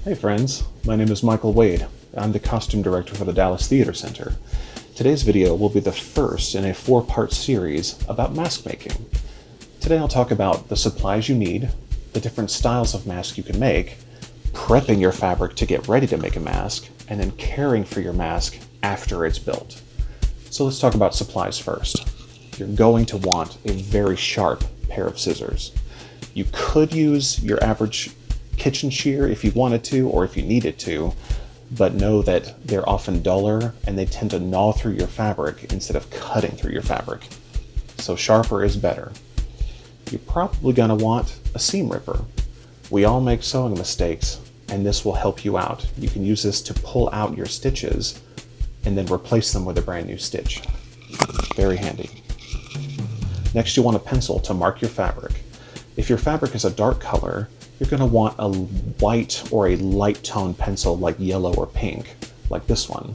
Hey friends, my name is Micheal Waid. I'm the costume director for the Dallas Theater Center. Today's video will be the first in a 4-part series about mask making. Today I'll talk about the supplies you need, the different styles of mask you can make, prepping your fabric to get ready to make a mask, and then caring for your mask after it's built. So let's talk about supplies first. You're going to want a very sharp pair of scissors. You could use your average kitchen shear if you wanted to or if you needed to, but know that they're often duller and they tend to gnaw through your fabric instead of cutting through your fabric. So sharper is better. You're probably going to want a seam ripper. We all make sewing mistakes, and this will help you out. You can use this to pull out your stitches and then replace them with a brand new stitch. Very handy. Next, you want a pencil to mark your fabric. If your fabric is a dark color, you're going to want a white or a light tone pencil like yellow or pink, like this one.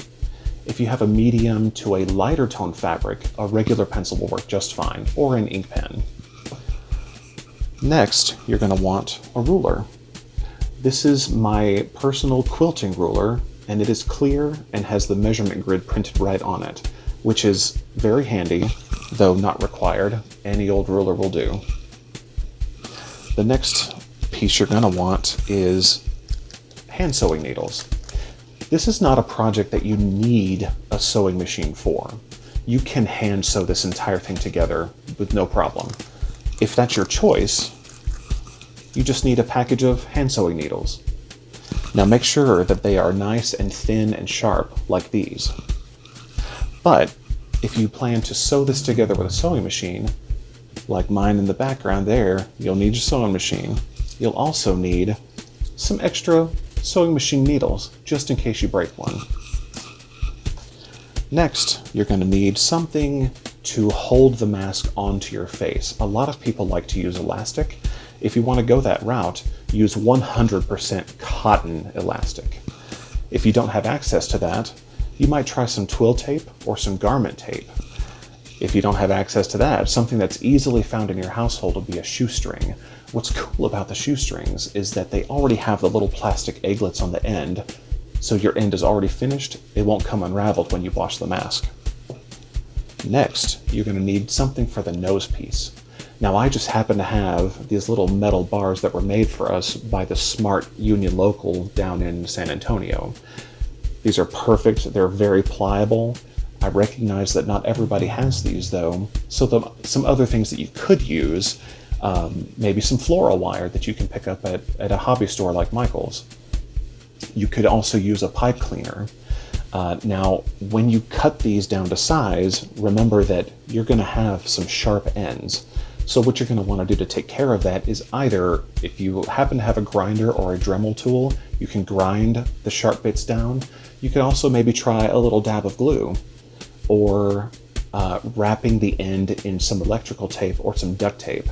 If you have a medium to a lighter tone fabric, a regular pencil will work just fine, or an ink pen. Next, you're going to want a ruler. This is my personal quilting ruler, and it is clear and has the measurement grid printed right on it, which is very handy, though not required. Any old ruler will do. The next piece you're going to want is hand sewing needles. This is not a project that you need a sewing machine for. You can hand sew this entire thing together with no problem. If that's your choice, you just need a package of hand sewing needles. Now make sure that they are nice and thin and sharp like these. But if you plan to sew this together with a sewing machine, like mine in the background there, you'll need your sewing machine. You'll also need some extra sewing machine needles, just in case you break one. Next, you're going to need something to hold the mask onto your face. A lot of people like to use elastic. If you want to go that route, use 100% cotton elastic. If you don't have access to that, you might try some twill tape or some garment tape. If you don't have access to that, something that's easily found in your household will be a shoestring. What's cool about the shoestrings is that they already have the little plastic egglets on the end, so your end is already finished. It won't come unraveled when you wash the mask. Next, you're going to need something for the nose piece. Now, I just happen to have these little metal bars that were made for us by the Smart Union Local down in San Antonio. These are perfect. They're very pliable. I recognize that not everybody has these though, so some other things that you could use, maybe some floral wire that you can pick up at a hobby store like Michael's. You could also use a pipe cleaner. Now, when you cut these down to size, remember that you're going to have some sharp ends. So what you're going to want to do to take care of that is either, if you happen to have a grinder or a Dremel tool, you can grind the sharp bits down. You can also maybe try a little dab of glue, or wrapping the end in some electrical tape or some duct tape.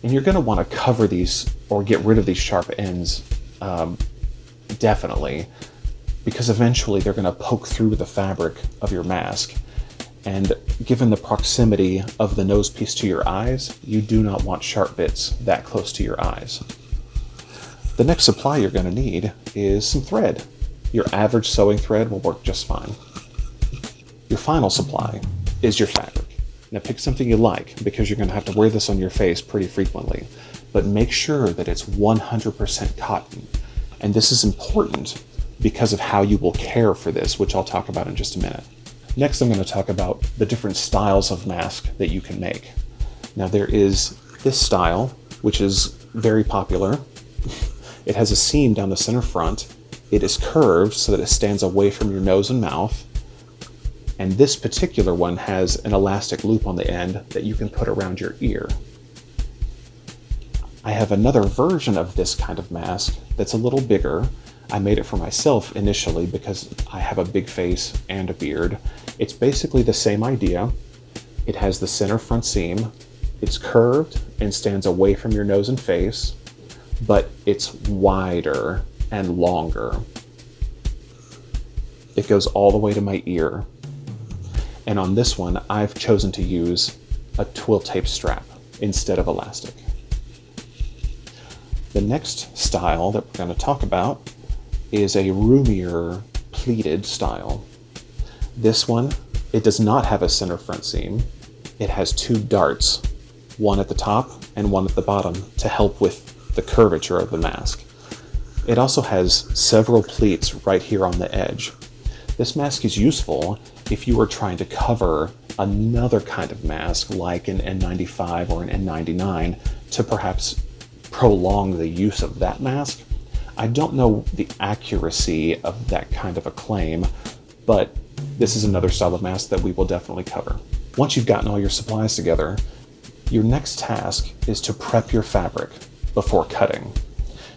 And you're going to want to cover these or get rid of these sharp ends, definitely, because eventually they're going to poke through the fabric of your mask. And given the proximity of the nose piece to your eyes, you do not want sharp bits that close to your eyes. The next supply you're going to need is some thread. Your average sewing thread will work just fine. Your final supply is your fabric. Now pick something you like, because you're going to have to wear this on your face pretty frequently, but make sure that it's 100% cotton. And this is important because of how you will care for this, which I'll talk about in just a minute. Next, I'm going to talk about the different styles of mask that you can make. Now there is this style, which is very popular. It has a seam down the center front. It is curved so that it stands away from your nose and mouth. And this particular one has an elastic loop on the end that you can put around your ear. I have another version of this kind of mask that's a little bigger. I made it for myself initially because I have a big face and a beard. It's basically the same idea. It has the center front seam. It's curved and stands away from your nose and face, but it's wider and longer. It goes all the way to my ear. And on this one, I've chosen to use a twill tape strap instead of elastic. The next style that we're going to talk about is a Roomier pleated style. This one, it does not have a center front seam. It has two darts, one at the top and one at the bottom, to help with the curvature of the mask. It also has several pleats right here on the edge. This mask is useful if you are trying to cover another kind of mask like an N95 or an N99 to perhaps prolong the use of that mask. I don't know the accuracy of that kind of a claim, but this is another style of mask that we will definitely cover. Once you've gotten all your supplies together, your next task is to prep your fabric before cutting.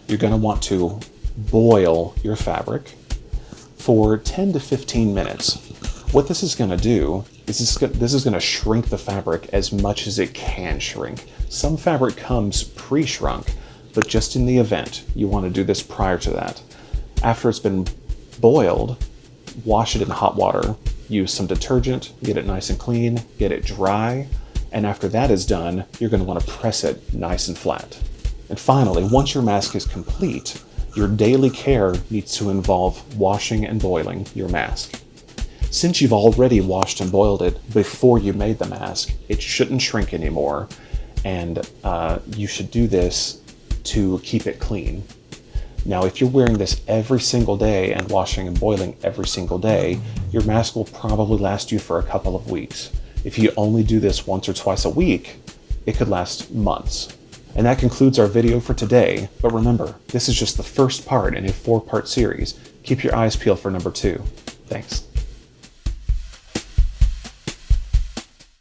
You're going to want to boil your fabric for 10 to 15 minutes. What this is going to do is this is going to shrink the fabric as much as it can shrink. Some fabric comes pre-shrunk, but just in the event, you want to do this prior to that. After it's been boiled, wash it in hot water, use some detergent, get it nice and clean, get it dry, and after that is done, you're going to want to press it nice and flat. And finally, once your mask is complete, your daily care needs to involve washing and boiling your mask. Since you've already washed and boiled it before you made the mask, it shouldn't shrink anymore, and you should do this to keep it clean. Now, if you're wearing this every single day and washing and boiling every single day, your mask will probably last you for a couple of weeks. If you only do this once or twice a week, it could last months. And that concludes our video for today, but remember, this is just the first part in a 4-part series. Keep your eyes peeled for number 2. Thanks.